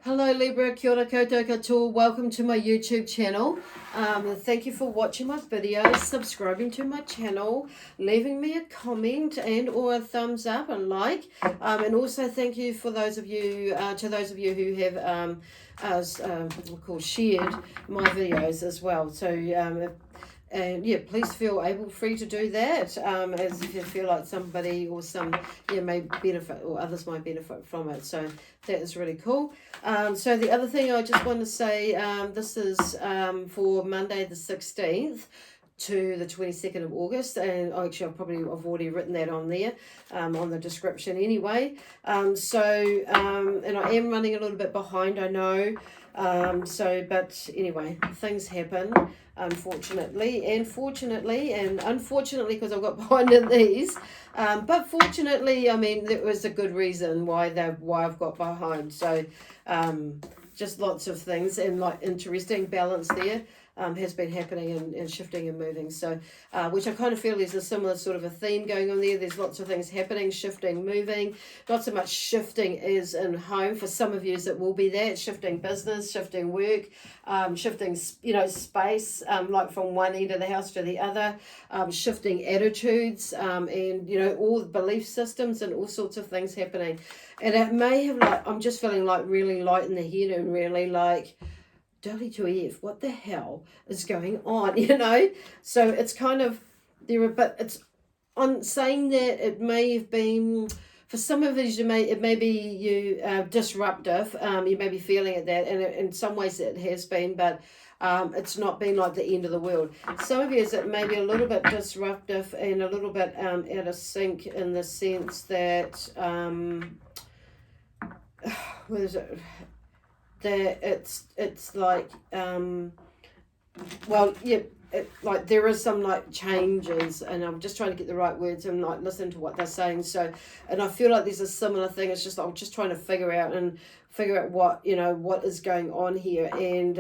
Hello Libra, kia ora koutou katoa. Welcome to my YouTube channel. Thank you for watching my videos, subscribing to my channel, leaving me a comment and or a thumbs up and like. And also thank you for those of you, who have shared my videos as well. So and yeah, please feel free to do that, as if you feel like somebody or some may benefit or others might benefit from it. So that is really cool. So the other thing I just want to say, this is for Monday the 16th to the 22nd of August, and actually I've already written that on there, on the description anyway. And I am running a little bit behind, I know. But anyway, things happen, unfortunately, and fortunately, and unfortunately, because I've got behind in these. But fortunately, I mean, there was a good reason why I've got behind. So, just lots of things and like interesting balance there. Has been happening and shifting and moving. So, which I kind of feel is a similar sort of a theme going on there. There's lots of things happening, shifting, moving. Not so much shifting as in home. For some of you, it will be that shifting business, shifting work, shifting, space, like from one end of the house to the other, shifting attitudes, and all the belief systems and all sorts of things happening. And it may have I'm just feeling like really light in the head and really like, WTF, what the hell is going on, So it's kind of, but it's on saying that it may have been, for some of us, it may be disruptive, you may be feeling it that, and in some ways it has been, but it's not been like the end of the world. Some of you, it may be a little bit disruptive and a little bit out of sync in the sense that, what is it? That it's like like there is some like changes, and I'm just trying to get the right words and like listen to what they're saying. So, and I feel like there's a similar thing. It's just I'm just trying to figure out what what is going on here, and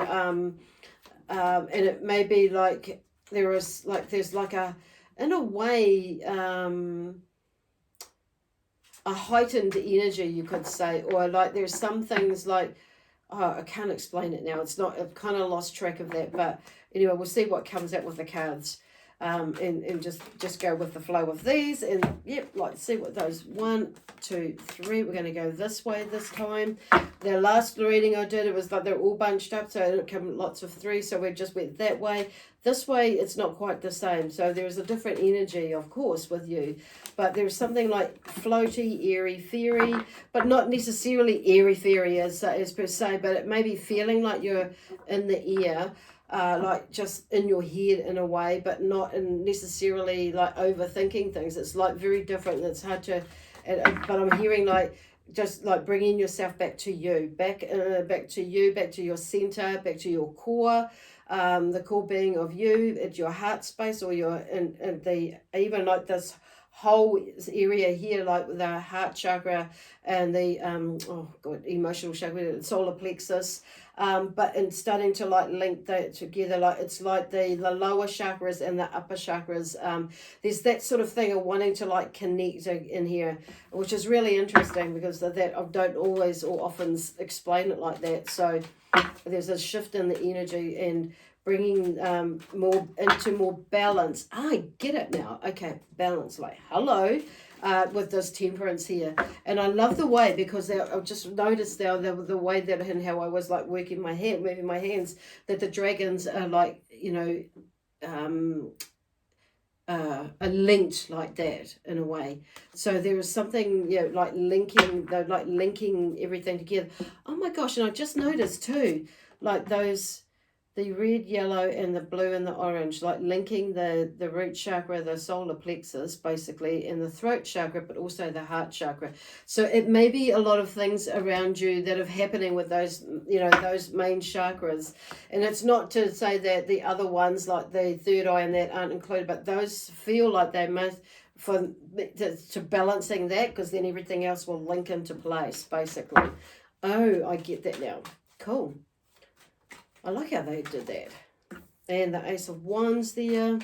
it may be like there's like a, in a way, a heightened energy, you could say, or like there's some things like, I can't explain it now. It's not, I've kind of lost track of that. But anyway, we'll see what comes out with the cards. And just go with the flow of these. And yep, see what those 1, 2, 3. We're going to go this way this time. The last reading I did, it was like they're all bunched up. So it didn't come lots of 3. So we just went that way. This way, it's not quite the same. So there is a different energy, of course, with you. But there's something like floaty, airy, fairy, but not necessarily airy, fairy as per se, but it may be feeling like you're in the air, like just in your head in a way, but not in necessarily like overthinking things. It's like very different. It's hard to, but I'm hearing like, just like bringing yourself back to you, back to you, back to your center, back to your core. The core being of you at your heart space, or your in the, even like this whole area here, like with the heart chakra and the emotional chakra, the solar plexus, but in starting to like link that together, like it's like the lower chakras and the upper chakras, there's that sort of thing of wanting to like connect in here, which is really interesting because that I don't always or often explain it like that. So there's a shift in the energy and bringing more into more balance. I get it now. Okay, balance, like hello, with this temperance here. And I love the way, because I've just noticed now the way that, and how I was like moving my hands, that the dragons are like, are linked like that in a way. So there is something, like linking everything together. Oh my gosh, and I just noticed too, like those, the red, yellow, and the blue and the orange, like linking the root chakra, the solar plexus, basically, and the throat chakra, but also the heart chakra. So it may be a lot of things around you that are happening with those, those main chakras. And it's not to say that the other ones, like the third eye and that, aren't included, but those feel like they must, to balancing that, because then everything else will link into place, basically. Oh, I get that now. Cool. I like how they did that. And the Ace of Wands there.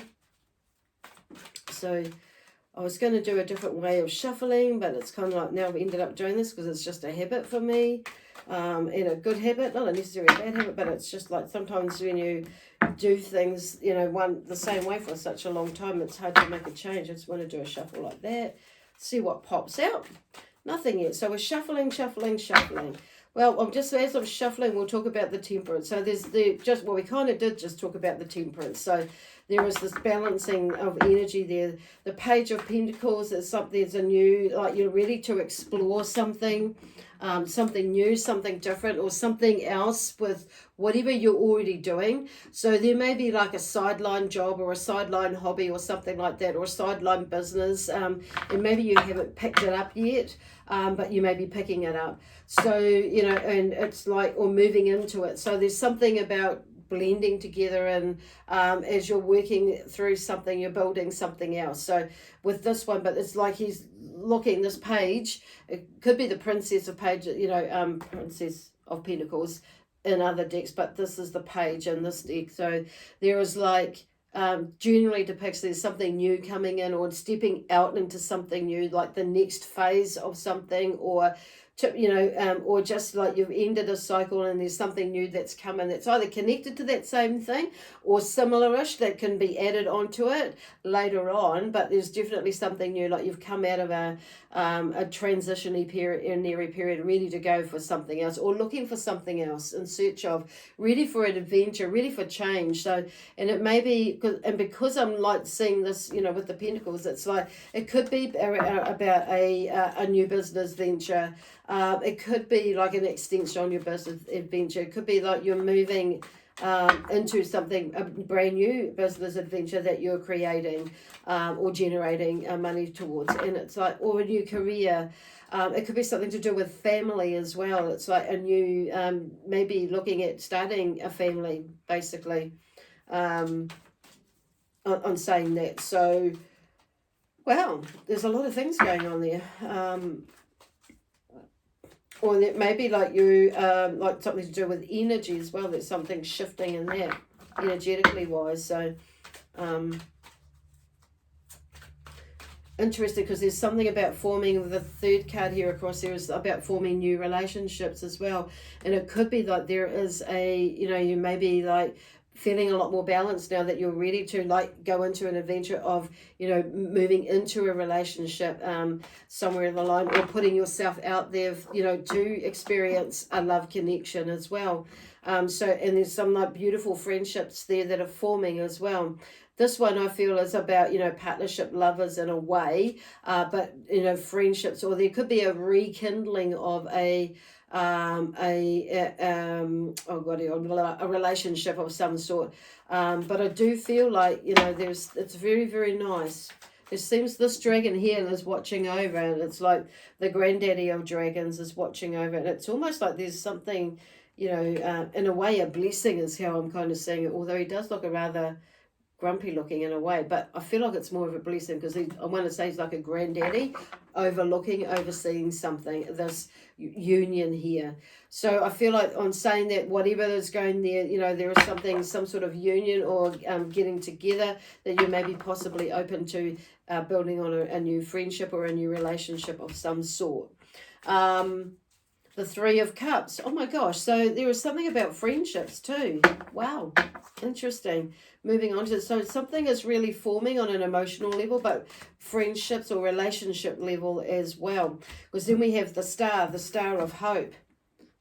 So I was going to do a different way of shuffling, but it's kind of like now we ended up doing this because it's just a habit for me, and a good habit, not a necessarily bad habit, but it's just like sometimes when you do things, you know, the same way for such a long time, it's hard to make a change. I just want to do a shuffle like that, see what pops out. Nothing yet. So we're shuffling. Well, as I'm shuffling, we'll talk about the temperance. So there's we kind of did just talk about the temperance. So there is this balancing of energy there. The Page of Pentacles is something, it's a new, like you're ready to explore something, something new, something different, or something else with whatever you're already doing. So there may be like a sideline job or a sideline hobby or something like that, or a sideline business, and maybe you haven't picked it up yet, but you may be picking it up. So, you know, and it's like, or moving into it. So there's something about blending together, and as you're working through something, you're building something else. So with this one, but it's like he's looking, this page, it could be the Princess of Page, you know, Princess of Pentacles in other decks, but this is the page in this deck. So there is like, generally depicts there's something new coming in, or stepping out into something new, like the next phase of something, or you know, or just like you've ended a cycle and there's something new that's coming that's either connected to that same thing or similar-ish that can be added onto it later on. But there's definitely something new, like you've come out of a transitionary period, ready to go for something else, or looking for something else, in search of, ready for an adventure, ready for change. So, and it may be, and because I'm like seeing this, you know, with the Pentacles, it's like it could be about a new business venture. It could be like an extension on your business adventure. It could be like you're moving into something, a brand new business adventure that you're creating, or generating money towards. And it's like, or a new career. It could be something to do with family as well. It's like a new, maybe looking at starting a family, basically, on saying that. So, wow, there's a lot of things going on there. Or it may be like you, like something to do with energy as well. There's something shifting in that, energetically wise. So, interesting, because there's something about forming, with the third card here across there, is about forming new relationships as well. And it could be like there is a, you know, you may be like feeling a lot more balanced now that you're ready to like go into an adventure of, you know, moving into a relationship somewhere in the line, or putting yourself out there, you know, to experience a love connection as well. So, and there's some like beautiful friendships there that are forming as well. This one I feel is about, you know, partnership, lovers in a way, but, you know, friendships, or there could be a rekindling of a relationship of some sort. But I do feel like, you know, it's very, very nice. It seems this dragon here is watching over, and it's like the granddaddy of dragons is watching over, and it's almost like there's something, you know, in a way, a blessing is how I'm kind of seeing it, although he does look a rather grumpy looking in a way, but I feel like it's more of a blessing, because I want to say he's like a granddaddy overseeing something, this union here. So I feel like on saying that, whatever is going there, you know, there is something, some sort of union, or getting together, that you may be possibly open to building on a new friendship or a new relationship of some sort. The Three of Cups. Oh my gosh. So there is something about friendships too. Wow. Interesting. Moving on to, so something is really forming on an emotional level, but friendships or relationship level as well. Because then we have the star of hope.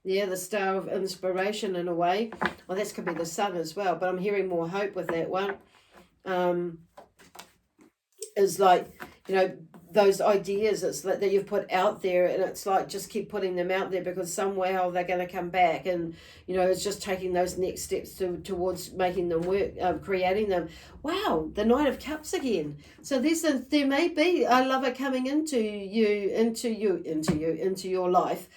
Yeah, the star of inspiration in a way. Well, that could be the sun as well, but I'm hearing more hope with that one. Is like, you know, those ideas that you've put out there, and it's like just keep putting them out there, because somehow they're going to come back, and, you know, it's just taking those next steps towards making them work, creating them. Wow, the Knight of Cups again. So there may be a lover coming into your life,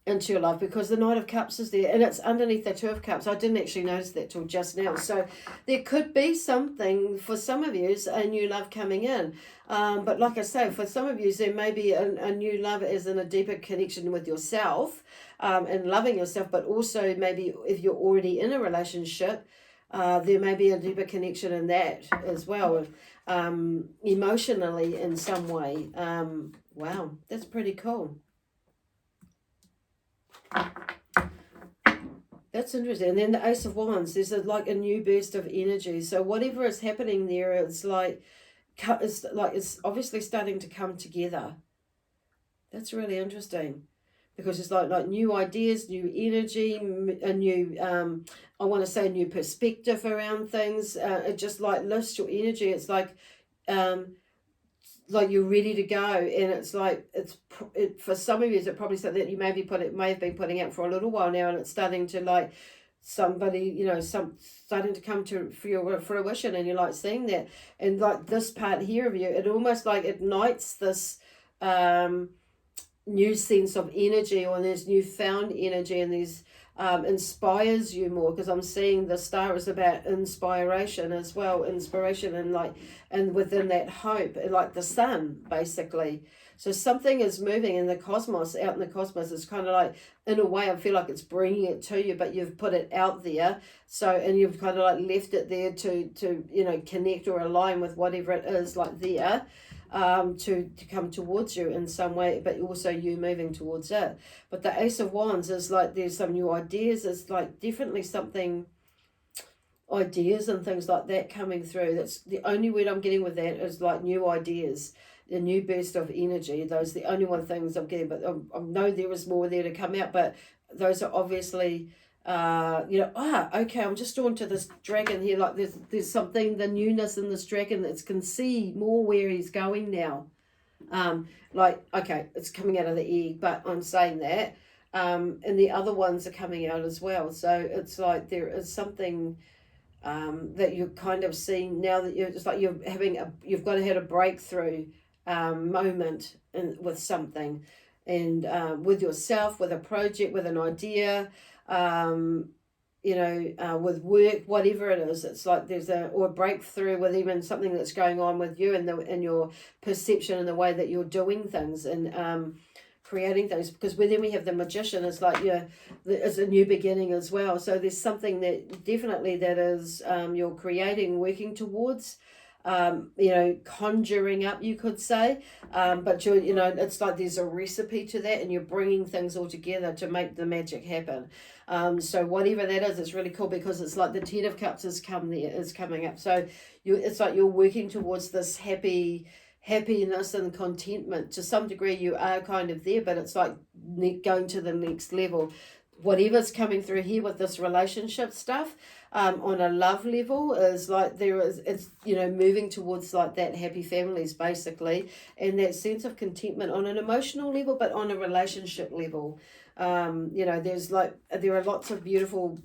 because the Knight of Cups is there, and it's underneath the Two of Cups. I didn't actually notice that till just now. So there could be something for some of you, a new love coming in. But like I say, for some of you, there may be a new love as in a deeper connection with yourself, and loving yourself, but also maybe if you're already in a relationship, there may be a deeper connection in that as well, emotionally in some way. Wow, that's pretty cool. That's interesting. And then the Ace of Wands, there's like a new burst of energy. So whatever is happening there, it's like it's obviously starting to come together. That's really interesting, because it's like new ideas, new energy, a new I want to say new perspective around things. It just like lifts your energy. It's like you're ready to go, and it's like for some of you, it's probably something that you may have been putting out for a little while now, and it's starting to like somebody, starting to come to for your fruition, and you're like seeing that, and like this part here of you, it almost like ignites this new sense of energy, or there's newfound energy, and there's inspires you more, because I'm seeing the star is about inspiration as well, inspiration, and within that hope, like the sun basically. So something is moving in the cosmos, out in the cosmos. It's kind of like, in a way, I feel like it's bringing it to you, but you've put it out there. So, and you've kind of like left it there to connect or align with whatever it is like there, to come towards you in some way, but also you moving towards it. But the Ace of Wands is like there's some new ideas. It's like definitely something, ideas and things like that coming through. That's the only word I'm getting with that, is like new ideas, a new burst of energy. Those are the only one things I'm getting, but I know there is more there to come out, but those are obviously okay, I'm just drawn to this dragon here, like there's something, the newness in this dragon, that can see more where he's going now. Like, okay, it's coming out of the egg, but I'm saying that, and the other ones are coming out as well. So it's like there is something that you're kind of seeing now, that you're just like you've got to have a breakthrough moment with something, and with yourself, with a project, with an idea, with work, whatever it is. It's like there's a breakthrough with even something that's going on with you, and in your perception and the way that you're doing things, and creating things. Because then we have the Magician. It's like it's a new beginning as well. So there's something that definitely that is you're creating, working towards, conjuring up, you could say, but it's like there's a recipe to that, and you're bringing things all together to make the magic happen. So whatever that is, it's really cool, because it's like the Ten of Cups is coming up. So it's like you're working towards this happiness and contentment. To some degree you are kind of there, but it's like going to the next level. Whatever's coming through here with this relationship stuff, on a love level, is like it's moving towards like that happy families basically, and that sense of contentment on an emotional level, but on a relationship level. There are lots of beautiful,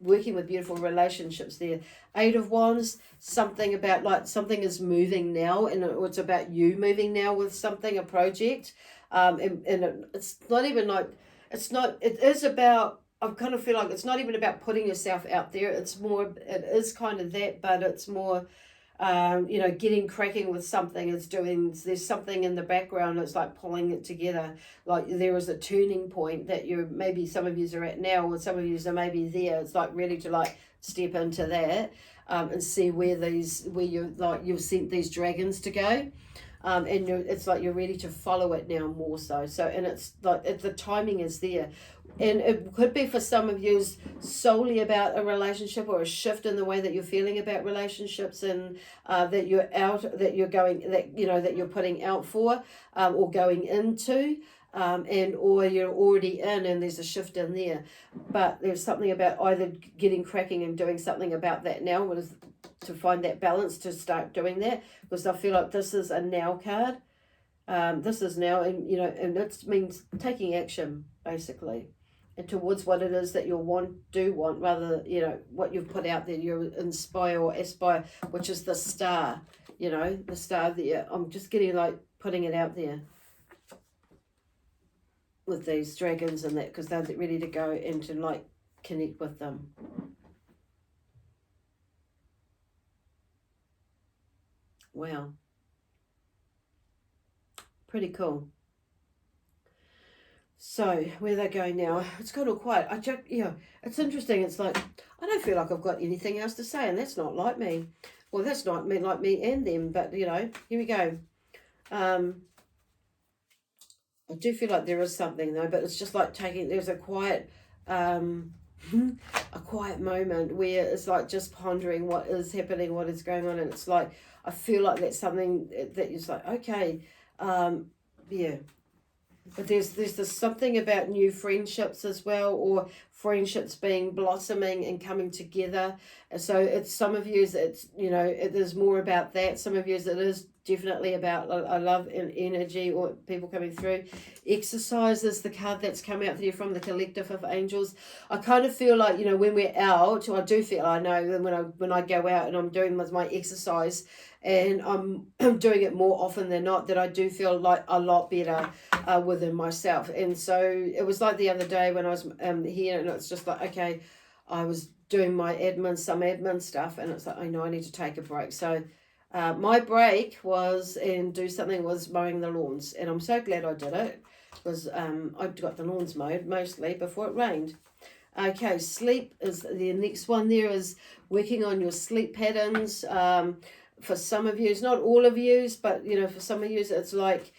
working with beautiful relationships there. Eight of Wands, something about like something is moving now, and it's about you moving now with something, a project, it's not even like, it is about, I kind of feel like it's not even about putting yourself out there. It's more, it is kind of that, but it's more, getting cracking with something. There's something in the background that's like pulling it together. Like there is a turning point that maybe some of you are at now, or some of you are maybe there. It's like ready to like step into that, and see where you've sent these dragons to go. And it's like you're ready to follow it now more so. So, and it's like the timing is there. And it could be for some of you solely about a relationship, or a shift in the way that you're feeling about relationships, and that you're putting out for, or going into, or you're already in, and there's a shift in there. But there's something about either getting cracking and doing something about that now, to find that balance, to start doing that, because I feel like this is a now card. This is now, and it means taking action basically, and towards what it is that you want, rather what you've put out there, you inspire or aspire, which is the star. The star there. I'm just getting like putting it out there with these dragons and that, because they're ready to go and to like connect with them. Wow. Pretty cool. So where they're going now, it's kind of quiet. It's interesting. It's like I don't feel like I've got anything else to say, and that's not like me. Well, that's not me, like me and them. But here we go. I do feel like there is something though, but it's just like there's a quiet, a quiet moment where it's like just pondering what is happening, what is going on, and it's like I feel like that's something that is like okay, yeah. But there's this something about new friendships as well, or friendships being blossoming and coming together. And so it's some of you it's it is more about that. Some of you it is definitely about a love and energy or people coming through. Exercise is the card that's come out here from the collective of angels. I kind of feel like when we're out, I do feel I know when I go out and I'm doing my exercise and I'm doing it more often than not, that I do feel like a lot better within myself. And so it was like the other day when I was here, and it's just like, okay, I was doing some admin stuff, and it's like, I know I need to take a break. So my break was mowing the lawns, and I'm so glad I did it, because I got the lawns mowed mostly before it rained. Okay, sleep is the next one. There is working on your sleep patterns. For some of you, not all of you, but for some of you, it's like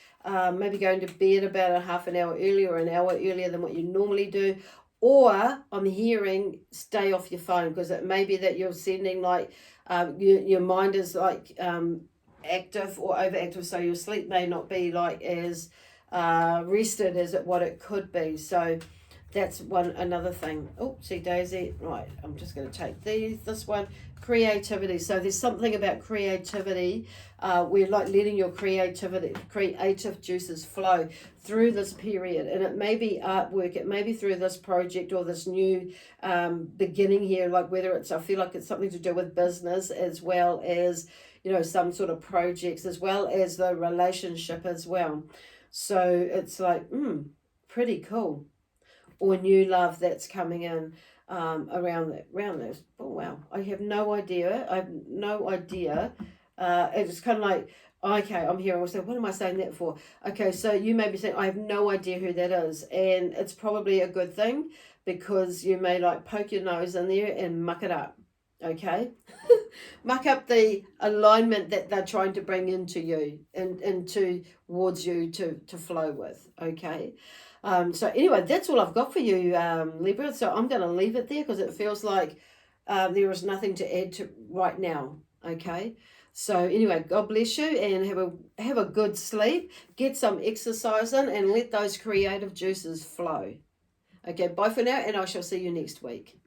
maybe going to bed about a half an hour earlier or an hour earlier than what you normally do. Or I'm hearing stay off your phone, because it may be that you're sending like your mind is like active or overactive, so your sleep may not be like as rested as what it could be. So that's another thing. Oh, see Daisy. Right, I'm just going to take this one. Creativity. So there's something about creativity. We're like letting your creative juices flow through this period, and it may be artwork, it may be through this project or this new beginning here. Like whether I feel like it's something to do with business, as well as some sort of projects, as well as the relationship as well. So it's like pretty cool. Or new love that's coming in around this. Oh wow, I have no idea. It's kind of like, okay, I'm here. I say, what am I saying that for? Okay, so you may be saying, I have no idea who that is, and it's probably a good thing, because you may like poke your nose in there and muck it up. Okay, muck up the alignment that they're trying to bring into you and towards you to flow with. Okay. So anyway, that's all I've got for you, Libra. So I'm going to leave it there, because it feels like there is nothing to add to right now. Okay. So anyway, God bless you, and have a good sleep. Get some exercise in, and let those creative juices flow. Okay. Bye for now, and I shall see you next week.